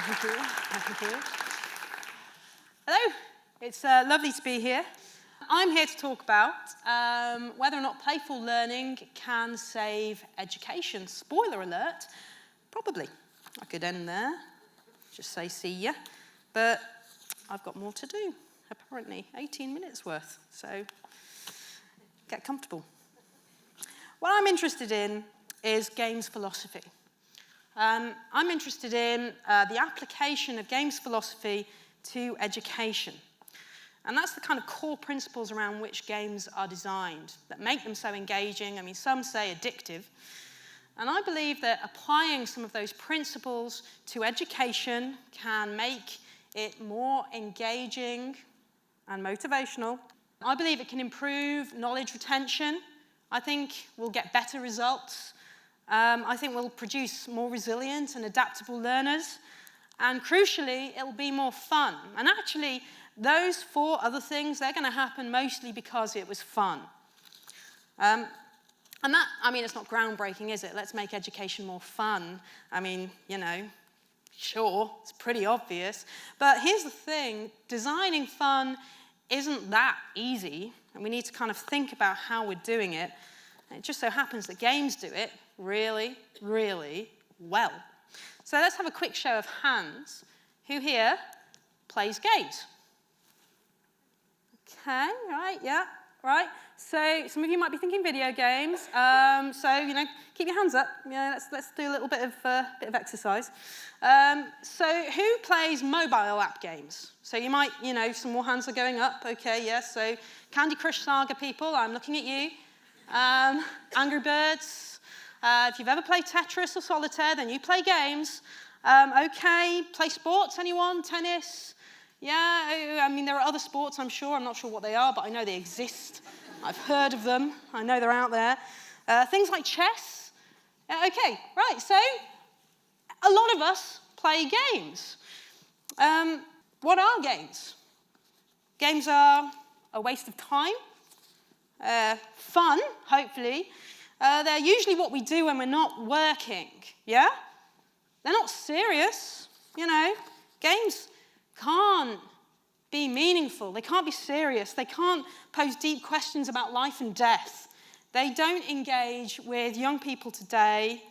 Thank you. Thank you. Hello. It's lovely to be here. I'm here to talk about whether or not playful learning can save education. Spoiler alert, probably. I could end there, just say see ya. But I've got more to do, apparently. 18 minutes worth, so get comfortable. What I'm interested in is games philosophy. I'm interested in the application of games philosophy to education. And that's the kind of core principles around which games are designed that make them so engaging. I mean, some say addictive. And I believe that applying some of those principles to education can make it more engaging and motivational. I believe it can improve knowledge retention. I think we'll get better results. I think we'll produce more resilient and adaptable learners. And crucially, it'll be more fun. And actually, those 4 other things, they're going to happen mostly because it was fun. And that, I mean, it's not groundbreaking, is it? Let's make education more fun. I mean, you know, sure, it's pretty obvious. But here's the thing, designing fun isn't that easy. And we need to kind of think about how we're doing it. And it just so happens that games do it really, really well. So let's have a quick show of hands. Who here plays games? Okay, right, yeah, right. So some of you might be thinking video games. So, you know, keep your hands up. Yeah, let's do a little bit of exercise. So who plays mobile app games? So you might, you know, some more hands are going up. Okay, yes. So Candy Crush Saga people, I'm looking at you. Angry Birds. If you've ever played Tetris or Solitaire, then you play games. Okay, play sports, anyone? Tennis? Yeah, I mean, there are other sports, I'm sure. I'm not sure what they are, but I know they exist. I've heard of them. I know they're out there. Things like chess. Okay, right, so a lot of us play games. What are games? Games are a waste of time, fun, hopefully. They're usually what we do when we're not working, yeah? They're not serious, you know. Games can't be meaningful. They can't be serious. They can't pose deep questions about life and death. They don't engage with young people today.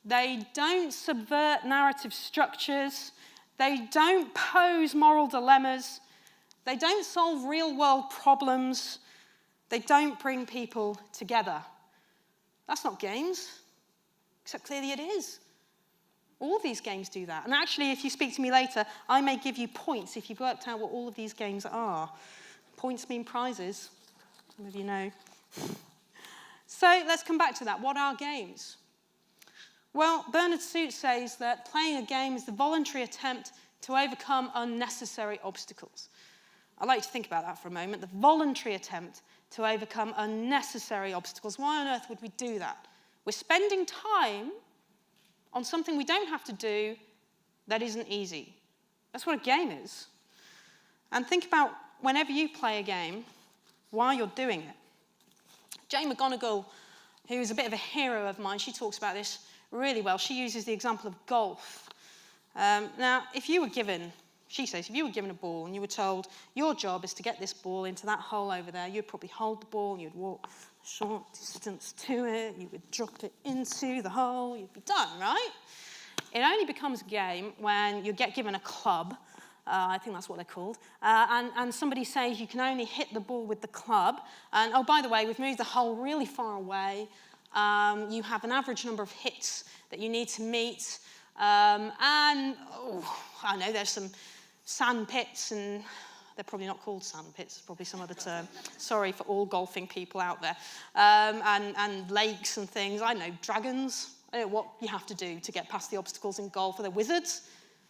They don't subvert narrative structures. They don't pose moral dilemmas. They don't solve real-world problems. They don't bring people together. That's not games, except clearly it is. All of these games do that. And actually, if you speak to me later, I may give you points if you've worked out what all of these games are. Points mean prizes, some of you know. So let's come back to that. What are games? Well, Bernard Suit says that playing a game is the voluntary attempt to overcome unnecessary obstacles. I'd like to think about that for a moment. The voluntary attempt to overcome unnecessary obstacles. Why on earth would we do that? We're spending time on something we don't have to do that isn't easy. That's what a game is. And think about whenever you play a game, why you're doing it. Jane McGonigal, who is a bit of a hero of mine, she talks about this really well. She uses the example of golf. Now, if you were given, she says, if you were given a ball and you were told your job is to get this ball into that hole over there, you'd probably hold the ball, you'd walk a short distance to it, you would drop it into the hole, you'd be done, right? It only becomes a game when you get given a club, I think that's what they're called, and somebody says you can only hit the ball with the club, and oh, by the way, we've moved the hole really far away, you have an average number of hits that you need to meet, and, oh, I know, there's some sand pits, and they're probably not called sand pits, probably some other term. Sorry for all golfing people out there. And lakes and things. I know, dragons. I don't know what you have to do to get past the obstacles in golf. Are there wizards?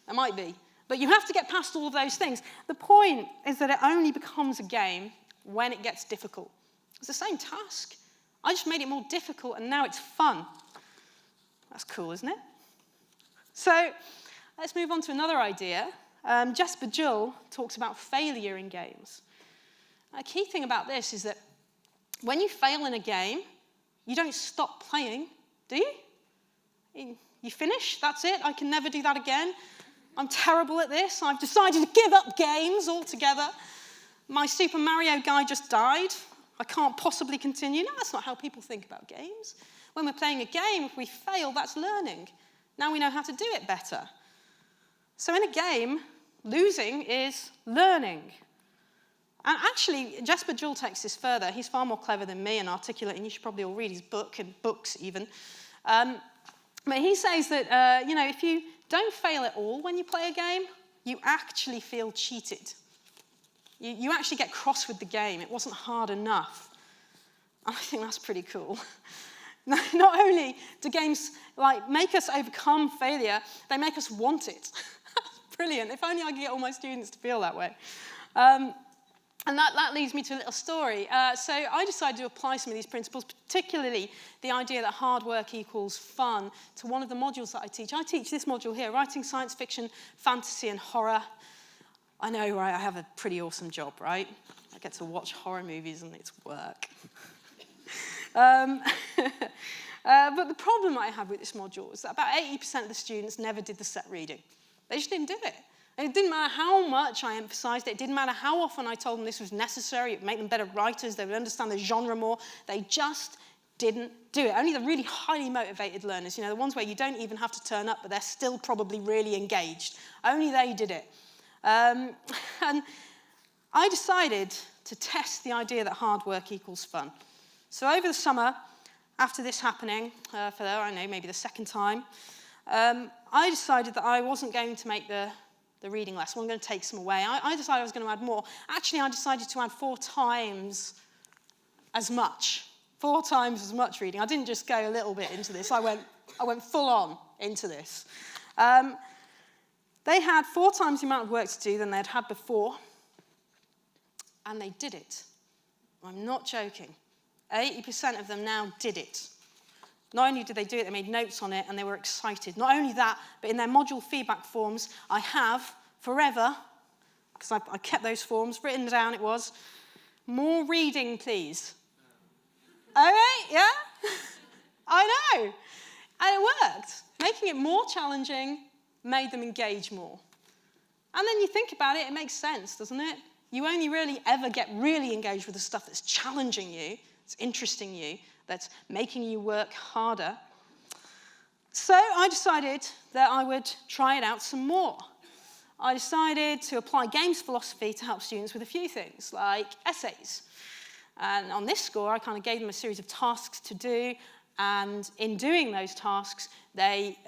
There might be. But you have to get past all of those things. The point is that it only becomes a game when it gets difficult. It's the same task. I just made it more difficult, and now it's fun. That's cool, isn't it? So let's move on to another idea. Jesper Juhl talks about failure in games. A key thing about this is that when you fail in a game, you don't stop playing, do you? You finish, that's it, I can never do that again. I'm terrible at this. I've decided to give up games altogether. My Super Mario guy just died. I can't possibly continue. No, that's not how people think about games. When we're playing a game, if we fail, that's learning. Now we know how to do it better. So in a game, losing is learning. And actually, Jesper Juhl takes this further. He's far more clever than me and articulate, and you should probably all read his book and books even. But he says that, if you don't fail at all when you play a game, you actually feel cheated. You actually get cross with the game. It wasn't hard enough. And I think that's pretty cool. Not only do games make us overcome failure, they make us want it. That's brilliant. If only I could get all my students to feel that way. And that leads me to a little story. So I decided to apply some of these principles, particularly the idea that hard work equals fun, to one of the modules that I teach. I teach this module here, writing science fiction, fantasy, and horror. I know, right? I have a pretty awesome job, right? I get to watch horror movies and it's work. But the problem I had with this module is that about 80% of the students never did the set reading. They just didn't do it. And it didn't matter how much I emphasized it. It didn't matter how often I told them this was necessary. It would make them better writers. They would understand the genre more. They just didn't do it. Only the really highly motivated learners, the ones where you don't even have to turn up, but they're still probably really engaged. Only they did it. And I decided to test the idea that hard work equals fun. So over the summer, after this happening, for, I don't know, maybe the second time, I decided that I wasn't going to make the reading lesson. I'm going to take some away. I decided I was going to add more. Actually, I decided to add 4 times as much. 4 times as much reading. I didn't just go a little bit into this. I went full on into this. They had 4 times the amount of work to do than they'd had before, and they did it. I'm not joking. 80% of them now did it. Not only did they do it, they made notes on it, and they were excited. Not only that, but in their module feedback forms, I have forever, because I kept those forms, written down it was, more reading, please. Okay, yeah? I know. And it worked. Making it more challenging made them engage more. And then you think about it, it makes sense, doesn't it? You only really ever get really engaged with the stuff that's challenging you, that's interesting you, that's making you work harder. So I decided that I would try it out some more. I decided to apply games philosophy to help students with a few things, like essays. And on this score, I kind of gave them a series of tasks to do, and in doing those tasks, they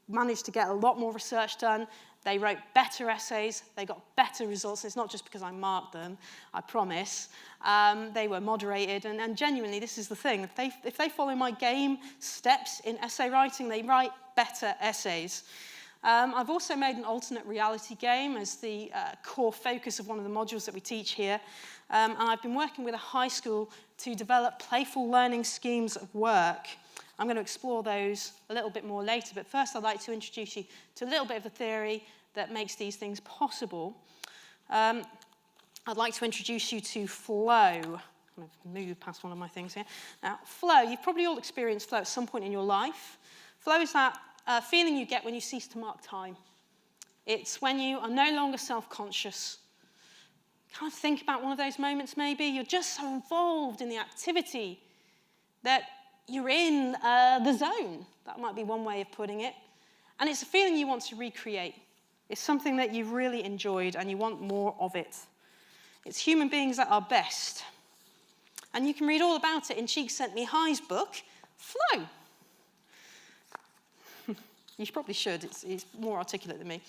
managed to get a lot more research done. They wrote better essays. They got better results. It's not just because I marked them, I promise. They were moderated. And genuinely, this is the thing. If they follow my game steps in essay writing, they write better essays. I've also made an alternate reality game as the core focus of one of the modules that we teach here. And I've been working with a high school to develop playful learning schemes of work. I'm going to explore those a little bit more later, but first I'd like to introduce you to a little bit of the theory that makes these things possible. I'd like to introduce you to flow. I'm going to move past one of my things here. Now, flow, you've probably all experienced flow at some point in your life. Flow is that feeling you get when you cease to mark time. It's when you are no longer self-conscious. Kind of think about one of those moments maybe. You're just so involved in the activity that you're in the zone. That might be one way of putting it. And it's a feeling you want to recreate. It's something that you've really enjoyed and you want more of it. It's human beings at our best. And you can read all about it in Cheek Sent Me High's book, Flow. You probably should. He's more articulate than me.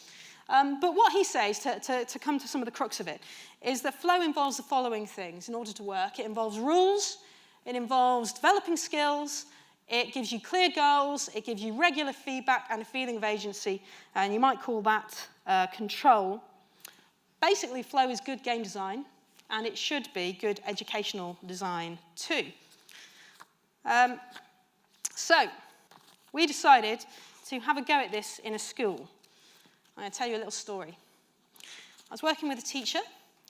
But what he says, to come to some of the crux of it, is that flow involves the following things in order to work. It involves rules. It involves developing skills. It gives you clear goals. It gives you regular feedback and a feeling of agency. And you might call that control. Basically, flow is good game design, and it should be good educational design too. So we decided to have a go at this in a school. I'm going to tell you a little story. I was working with a teacher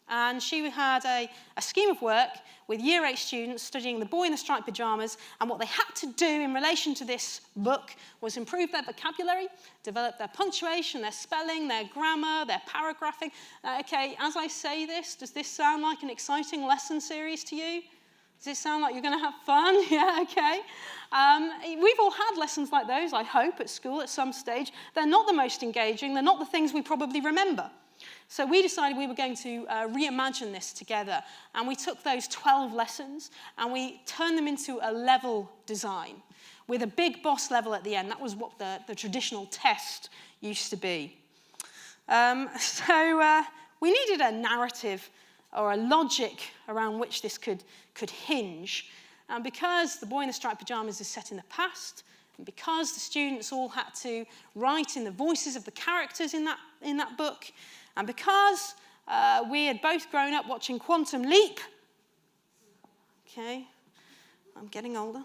And she had a scheme of work with Year 8 students studying The Boy in the Striped Pyjamas, and what they had to do in relation to this book was improve their vocabulary, develop their punctuation, their spelling, their grammar, their paragraphing. Okay, as I say this, does this sound like an exciting lesson series to you? Does it sound like you're going to have fun? Yeah, okay. We've all had lessons like those, I hope, at school at some stage. They're not the most engaging. They're not the things we probably remember. So we decided we were going to reimagine this together. And we took those 12 lessons and we turned them into a level design with a big boss level at the end. That was what the traditional test used to be. So we needed a narrative or a logic around which this could hinge. And because The Boy in the Striped Pyjamas is set in the past, and because the students all had to write in the voices of the characters in that book, and because we had both grown up watching Quantum Leap, okay, I'm getting older,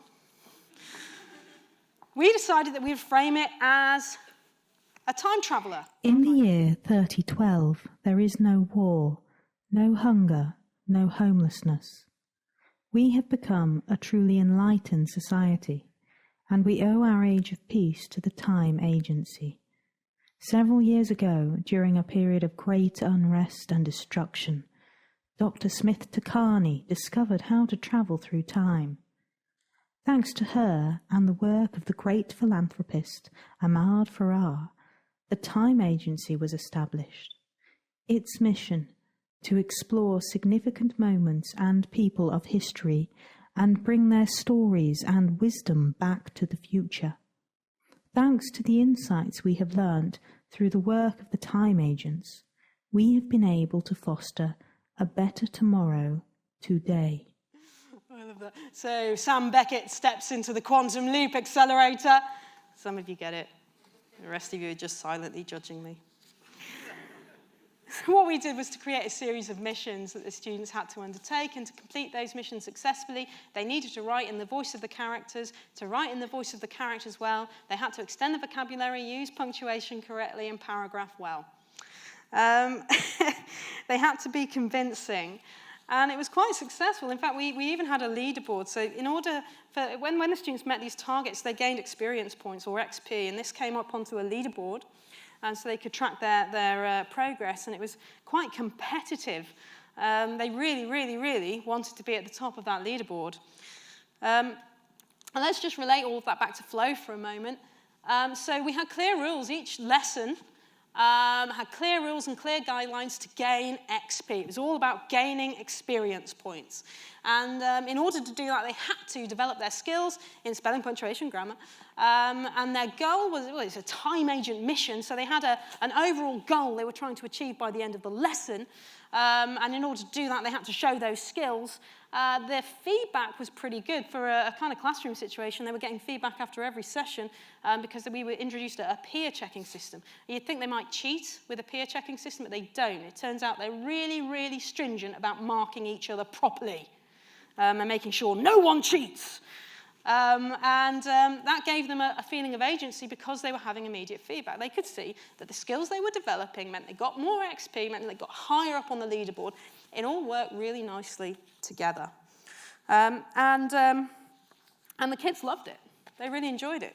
we decided that we would frame it as a time traveller. In the year 3012, there is no war, no hunger, no homelessness. We have become a truly enlightened society, and we owe our age of peace to the Time Agency. Several years ago, during a period of great unrest and destruction, Dr. Smith Takani discovered how to travel through time. Thanks to her and the work of the great philanthropist Ahmad Farrar, the Time Agency was established. Its mission, to explore significant moments and people of history and bring their stories and wisdom back to the future. Thanks to the insights we have learnt through the work of the Time Agents, we have been able to foster a better tomorrow today. I love that. So Sam Beckett steps into the quantum leap accelerator. Some of you get it. The rest of you are just silently judging me. So what we did was to create a series of missions that the students had to undertake, and to complete those missions successfully, they needed to write in the voice of the characters. To write in the voice of the characters well, they had to extend the vocabulary, use punctuation correctly, and paragraph well. They had to be convincing. And it was quite successful. In fact, we even had a leaderboard. So in order for, when the students met these targets, they gained experience points, or XP, and this came up onto a leaderboard. And so they could track their progress, and it was quite competitive. They really, really, really wanted to be at the top of that leaderboard. And let's just relate all of that back to flow for a moment. So we had clear rules. Each lesson had clear rules and clear guidelines to gain XP. It was all about gaining experience points. And in order to do that, they had to develop their skills in spelling, punctuation, grammar. And their goal was, well, it's a time agent mission, so they had an overall goal they were trying to achieve by the end of the lesson. And in order to do that, they had to show those skills. Their feedback was pretty good. For a kind of classroom situation, they were getting feedback after every session because we were introduced a peer checking system. You'd think they might cheat with a peer checking system, but they don't. It turns out they're really, really stringent about marking each other properly and making sure no one cheats. That gave them a feeling of agency because they were having immediate feedback. They could see that the skills they were developing meant they got more XP, meant they got higher up on the leaderboard. It all worked really nicely together. And the kids loved it. They really enjoyed it.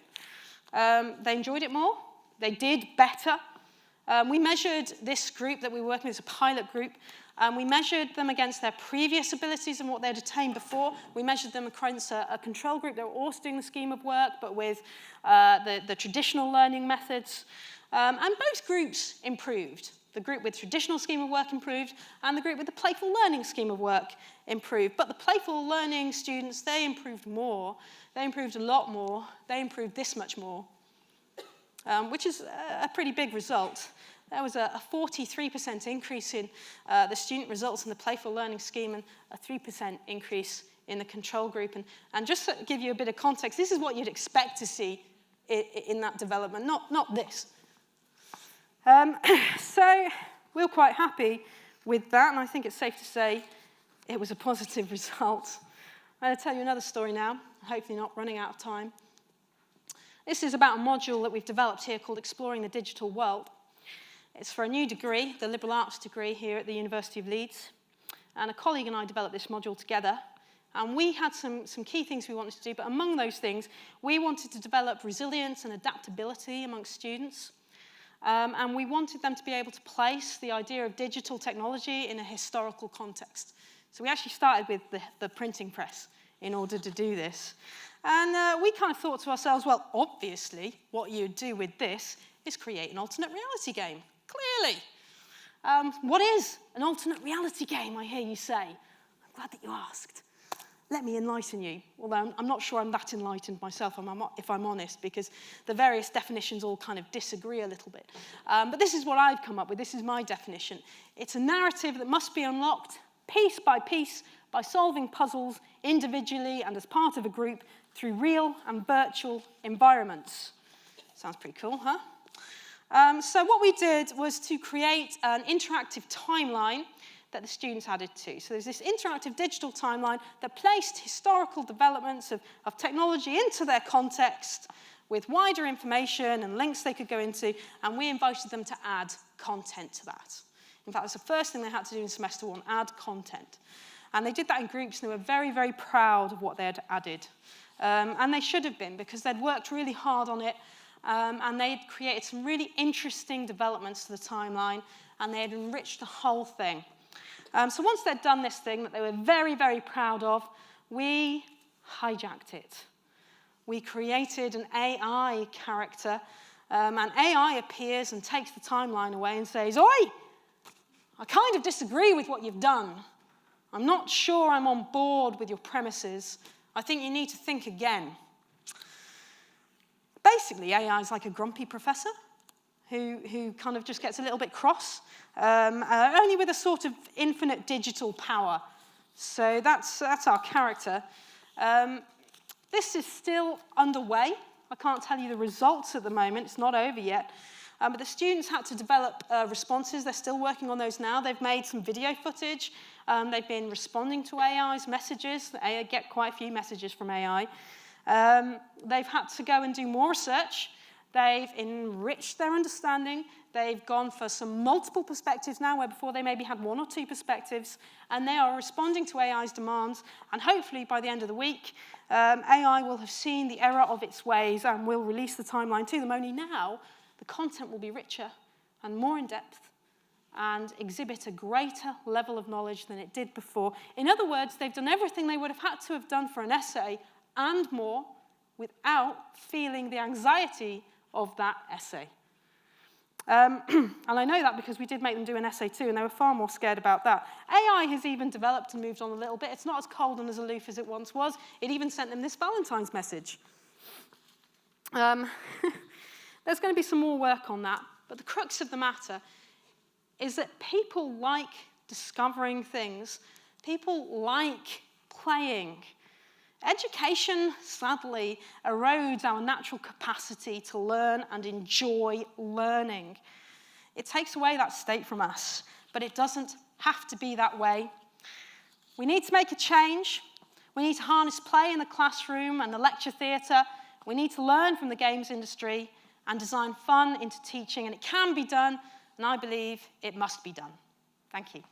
They enjoyed it more. They did better. We measured this group that we were working with as a pilot group. We measured them against their previous abilities and what they'd attained before. We measured them against a control group that were also doing the scheme of work, but with the traditional learning methods. And both groups improved. The group with traditional scheme of work improved, and the group with the playful learning scheme of work improved. But the playful learning students, they improved more. They improved a lot more. They improved this much more, which is a pretty big result. There was a 43% increase in the student results in the playful learning scheme, and a 3% increase in the control group. And just to give you a bit of context, this is what you'd expect to see in that development, not this. So we're quite happy with that, and I think it's safe to say it was a positive result. I'm going to tell you another story now, hopefully not running out of time. This is about a module that we've developed here called Exploring the Digital World. It's for a new degree, the liberal arts degree here at the University of Leeds. And a colleague and I developed this module together. And we had some key things we wanted to do, but among those things, we wanted to develop resilience and adaptability amongst students. And we wanted them to be able to place the idea of digital technology in a historical context. So we actually started with the printing press in order to do this. And we kind of thought to ourselves, well, obviously, what you'd do with this is create an alternate reality game, clearly. What is an alternate reality game, I hear you say? I'm glad that you asked. Let me enlighten you, although I'm not sure I'm that enlightened myself, if I'm honest, because the various definitions all kind of disagree a little bit. But this is what I've come up with. This is my definition. It's a narrative that must be unlocked piece by solving puzzles individually and as part of a group through real and virtual environments. Sounds pretty cool, huh? So what we did was to create an interactive timeline that the students added to. So there's this interactive digital timeline that placed historical developments of technology into their context with wider information and links they could go into, and we invited them to add content to that. In fact, that's the first thing they had to do in semester one, add content. And they did that in groups, and they were very, very proud of what they had added. And they should have been, because they'd worked really hard on it, and they'd created some really interesting developments to the timeline, and they had enriched the whole thing. So once they'd done this thing that they were very, very proud of, we hijacked it. We created an AI character, and AI appears and takes the timeline away and says, "Oi, I kind of disagree with what you've done. I'm not sure I'm on board with your premises. I think you need to think again." Basically, AI is like a grumpy professor who kind of just gets a little bit cross, only with a sort of infinite digital power. So that's our character. This is still underway. I can't tell you the results at the moment. It's not over yet. But the students had to develop responses. They're still working on those now. They've made some video footage. They've been responding to AI's messages. They get quite a few messages from AI. They've had to go and do more research. They've enriched their understanding. They've gone for some multiple perspectives now, where before they maybe had one or two perspectives, and they are responding to AI's demands. And hopefully, by the end of the week, AI will have seen the error of its ways and will release the timeline to them. Only now, the content will be richer and more in-depth and exhibit a greater level of knowledge than it did before. In other words, they've done everything they would have had to have done for an essay and more without feeling the anxiety of that essay. And I know that because we did make them do an essay too, and they were far more scared about that. AI has even developed and moved on a little bit. It's not as cold and as aloof as it once was. It even sent them this Valentine's message. There's going to be some more work on that, but the crux of the matter is that people like discovering things. People like playing. Education, sadly, erodes our natural capacity to learn and enjoy learning. It takes away that state from us, but it doesn't have to be that way. We need to make a change. We need to harness play in the classroom and the lecture theatre. We need to learn from the games industry and design fun into teaching, and it can be done, and I believe it must be done. Thank you.